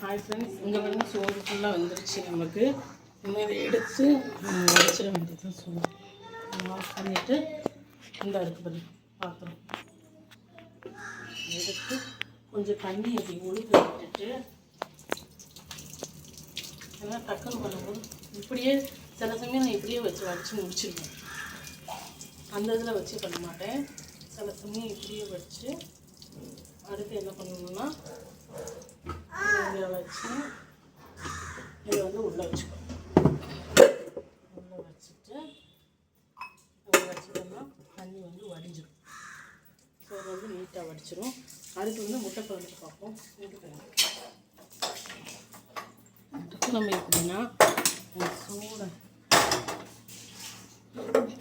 Hi friends, இங்கே வந்து சோறு ஃபுல்லாக வந்துருச்சு. நமக்கு இன்னொரு எடுத்து வச்சிட வேண்டியது சோறு ஆஃப் பண்ணிவிட்டு இந்த அடுப்பு பண்ணி பாத்திரம் எடுத்து கொஞ்சம் தண்ணி அப்படி ஒழுக்க விட்டுட்டு, ஏன்னா டக்குன்னு பண்ணும்போது இப்படியே சில சமயம் நான் இப்படியே வடித்து முடிச்சிருவேன். அந்த இதில் வச்சு பண்ண மாட்டேன். சில சமயம் இப்படியே வச்சு அடுத்து என்ன பண்ணணும்னா இதை வச்சு இதை வந்து உள்ளே வச்சுக்கணும். உள்ளே வச்சுட்டு அதை வச்சுட்டோம்னா தண்ணி வந்து வடிஞ்சிடும். ஸோ அதை வந்து நீட்டாக வடிச்சிடும். அடுத்து வந்து முட்டை குழம்பு பார்ப்போம். முட்டை குழம்பு எப்படின்னா, சூடாக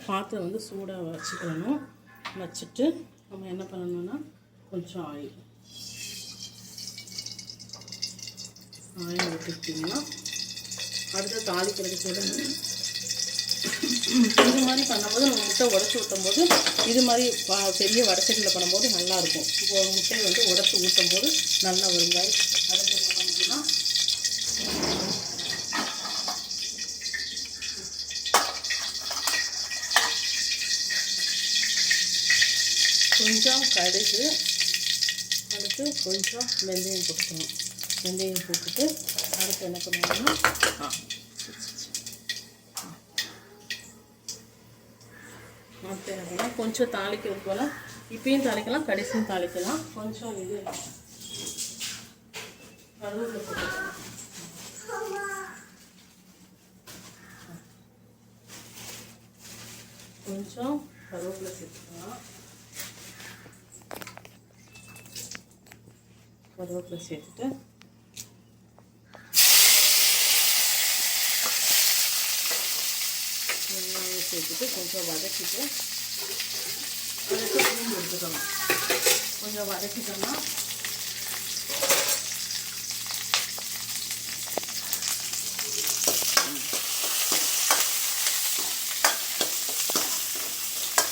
பாத்திரம் வந்து சூடாக வச்சுக்கணும். வச்சுட்டு நம்ம என்ன பண்ணணும்னா கொஞ்சம் ஆயில் ஊற்றிக்கிட்டிங்கன்னா அடுத்த தாளிக்கிறதுக்கு போடணும். இது மாதிரி பண்ணும்போது நம்ம முட்டை உடச்சி ஊற்றும் போது இது மாதிரி பெரிய வடச்சட்டியில் பண்ணும்போது நல்லாயிருக்கும். இப்போ முட்டையை வந்து உடச்சி ஊற்றும் போது நல்லா வருங்காய். அதுக்கு என்ன பண்ணணும்னா கொஞ்சம் கடுகு, அடுத்து கொஞ்சம் வெந்தயம் போட்டுக்கணும். வெந்தயம் போட்டுட்டு அடுத்து என்ன பண்ணுவோம்னா தேவைன்னா கொஞ்சம் தாளிக்கிறது போல் இப்பயும் தாளிக்கலாம், கடைசியும் தாளிக்கலாம். கொஞ்சம் இது கருவேப்பிலை போட்டுக்கலாம். கொஞ்சம் கருவேப்பிலை சேர்த்துக்கலாம். கருவேப்பிலை சேர்த்துட்டு வெங்காயம் சேர்த்துட்டு கொஞ்சம் வதக்கிட்டு அதுக்கு பூண்டு எடுத்துக்கலாம். கொஞ்சம் வதக்கிட்டோம்னா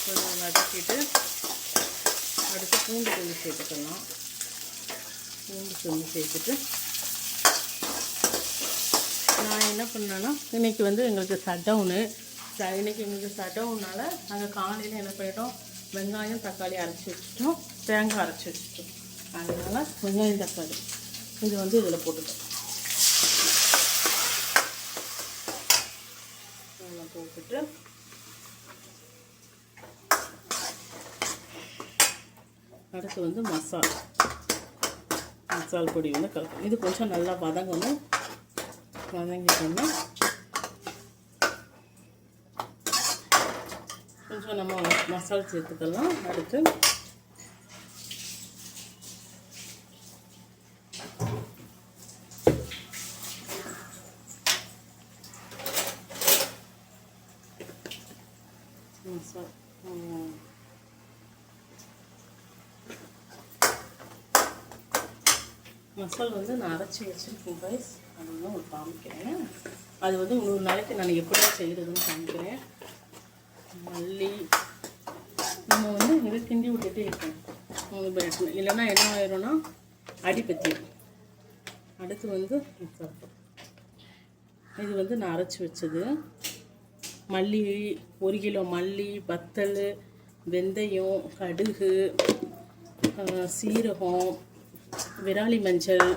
கொஞ்சம் வதக்கிட்டு அடுத்து பூண்டு கொஞ்சம் சேர்த்துக்கலாம். பூண்டு கொஞ்சம் சேர்த்துட்டு நான் என்ன பண்ணேன்னா, இன்றைக்கி வந்து எங்களுக்கு ஷட்டவுனு. இன்றைக்கி எங்களுக்கு ஷட்டவுனால் நாங்கள் காலையில் என்ன பண்ணிட்டோம், வெங்காயம் தக்காளி அரைச்சி வச்சுட்டோம், தேங்காய் அரைச்சி வச்சுட்டோம். அதனால் வெங்காயம் தக்காளி இது வந்து இதில் போட்டுட்டோம். இதெல்லாம் போட்டுட்டு அடுத்து வந்து மசால் பொடி வந்து கலக்கணும். இது கொஞ்சம் நல்லா வதங்கணும். வதங்கிட்டோம்னா கொஞ்சம் நம்ம மசாலா சேர்த்துக்கலாம். அடுத்து மசாலா வந்து நான் அரைச்சி வச்சுருக்கேன் கைஸ். அது வந்து உங்களுக்கு காமிக்கிறேன். அது வந்து இன்னொரு நாளைக்கு நான் எப்படியா செய்கிறதுன்னு காமிக்கிறேன். மல்லி நம்ம வந்து இதை கிண்டி விட்டுட்டே இருக்கணும். இல்லைன்னா என்ன ஆயிரும்னா அடிப்பத்திடும். அடுத்து வந்து இது வந்து நான் அரைச்சி வச்சது மல்லி, 1 கிலோ மல்லி, வத்தல், வெந்தயம், கடுகு, சீரகம், விராலி மஞ்சள்,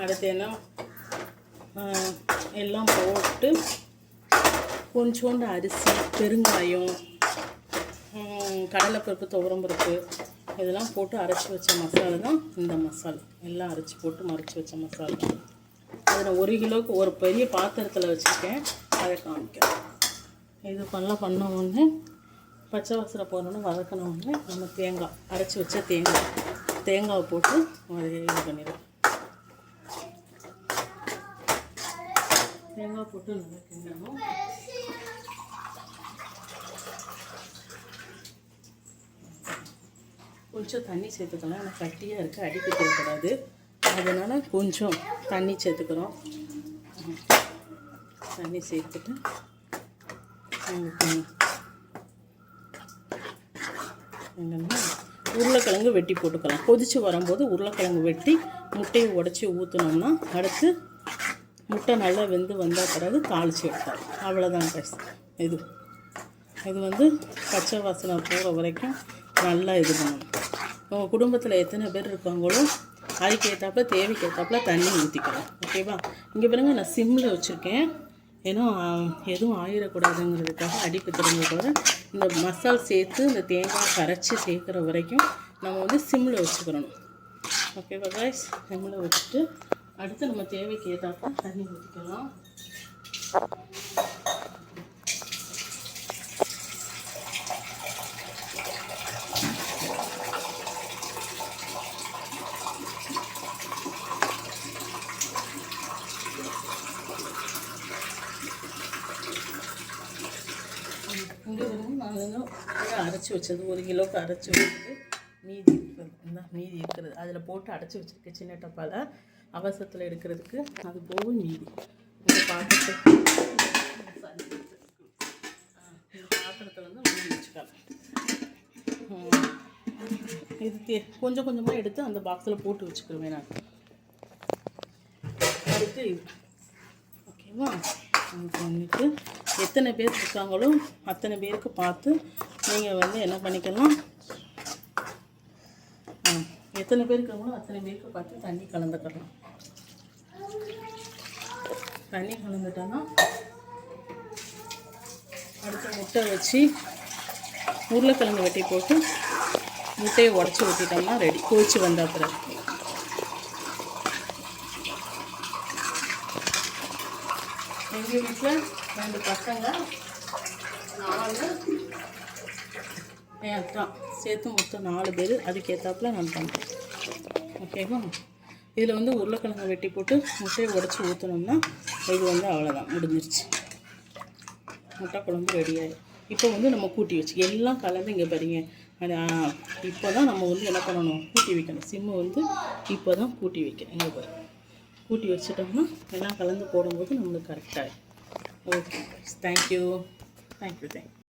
அடுத்து என்ன எல்லாம் போட்டு கொஞ்சோண்டு அரிசி, பெருங்காயம், கடலைப்பருப்பு, துவரம்பருப்பு இதெல்லாம் போட்டு அரைச்சி வச்ச மசாலா தான் இந்த மசாலா. எல்லாம் அரைச்சி போட்டு மறைச்சி வச்ச மசாலா. அதை நான் 1 கிலோவுக்கு ஒரு பெரிய பாத்திரத்தில் வச்சுருக்கேன். அதை காமிக்கிறேன். இது பண்ண உடனே பச்சை வாசனை போடணுன்னு வதக்கின உடனே நம்ம தேங்காய் அரைச்சி வச்ச தேங்காவை போட்டு இது பண்ணிடுவோம். தேங்காய் போட்டு நல்லா கிண்டணும். கொஞ்சம் தண்ணி சேர்த்துக்கலாம். ஆனால் கட்டியாக இருக்குது, அடிக்க தேவைப்படாது. அதனால் கொஞ்சம் தண்ணி சேர்த்துக்கிறோம். தண்ணி சேர்த்துட்டு என்னென்னா உருளைக்கிழங்கு வெட்டி போட்டுக்கலாம். கொதித்து வரும்போது உருளைக்கிழங்கு வெட்டி முட்டையை உடச்சி ஊற்றினோம்னா அடுத்து முட்டை நல்லா வெந்து வந்த பிறகு தாளித்து எடுத்தால் அவ்வளோதான் கைஸ். இது வந்து பச்சை வாசனை போகிற வரைக்கும் நல்லா இது பண்ணணும். உங்கள் குடும்பத்தில் எத்தனை பேர் இருக்காங்களோ அதுக்கு ஏற்றாப்புல தேவைக்கு ஏற்றாப்புல தண்ணி ஊற்றிக்கலாம். ஓகேவா? இங்கே பாருங்க நான் சிம்மில் வச்சுருக்கேன். ஏன்னா எதுவும் ஆயிடக்கூடாதுங்கிறதுக்காக அடிப்பு திரும்ப கூட இந்த மசால் சேர்த்து இந்த தேங்காய் கரைச்சி சேர்க்குற வரைக்கும் நம்ம வந்து சிம்மில் வச்சுக்கிறணும். ஓகேவா கைஸ்? சிம்மில் வச்சுட்டு அடுத்து நம்ம தேவைக்கு ஏற்றாப்புல தண்ணி ஊற்றிக்கலாம். இங்கே வந்து நான் வந்து அரைச்சி வச்சது 1 கிலோவுக்கு அரைச்சி வச்சது மீதி இருக்கிறது அதில் போட்டு அடைச்சி வச்சுருக்கேன் சின்ன டப்பாவில் அவசரத்தில் எடுக்கிறதுக்கு. அது போக மீதி இந்த பாத்திரத்தை வந்து மூடி வச்சுக்கலாம். இது கொஞ்சம் கொஞ்சமாக எடுத்து அந்த பாக்ஸில் போட்டு வச்சுக்கிருவேன் நான். அடுத்து ஓகேவா? பண்ணிட்டு எத்தனை பேர் இருக்காங்களோ அத்தனை பேருக்கு பார்த்து நீங்கள் வந்து என்ன பண்ணிக்கலாம், எத்தனை பேர் இருக்காங்களோ அத்தனை பேருக்கு பார்த்து தண்ணி கலந்துக்கலாம். தண்ணி கலந்துட்டோன்னா அடுத்து முட்டை வச்சு உருளைக்கிழங்கு வெட்டி போட்டு முட்டையை உடச்சி ஊற்றிட்டோம்னா ரெடி. கொதிச்சு வந்த பிறகு எங்கள் வீட்டில் 2 பசங்க 4 என் அக்கா சேர்த்து மொத்தம் 4 பேர். அதுக்கேற்றாப்புல நான் பண்ணுறேன். ஓகேவா? இதில் வந்து உருளைக்கிழங்கு வெட்டி போட்டு முட்டையை உடச்சி ஊற்றினோம்னா இது வந்து அவ்வளோதான், முடிஞ்சிருச்சு. முட்டை குழம்பு ரெடியாகிடும். இப்போ வந்து நம்ம கூட்டி வச்சு எல்லாம் கலந்து இங்கே பாருங்க. அது இப்போ தான் நம்ம வந்து என்ன பண்ணணும், கூட்டி வைக்கணும். சிம்மு வந்து இப்போ தான் கூட்டி வைக்கணும். இங்கே பாருங்க, கூட்டி வச்சுட்டோம்னா எல்லாம் கலந்து போடும்போது நம்மளுக்கு கரெக்டாக. Okay, thank you.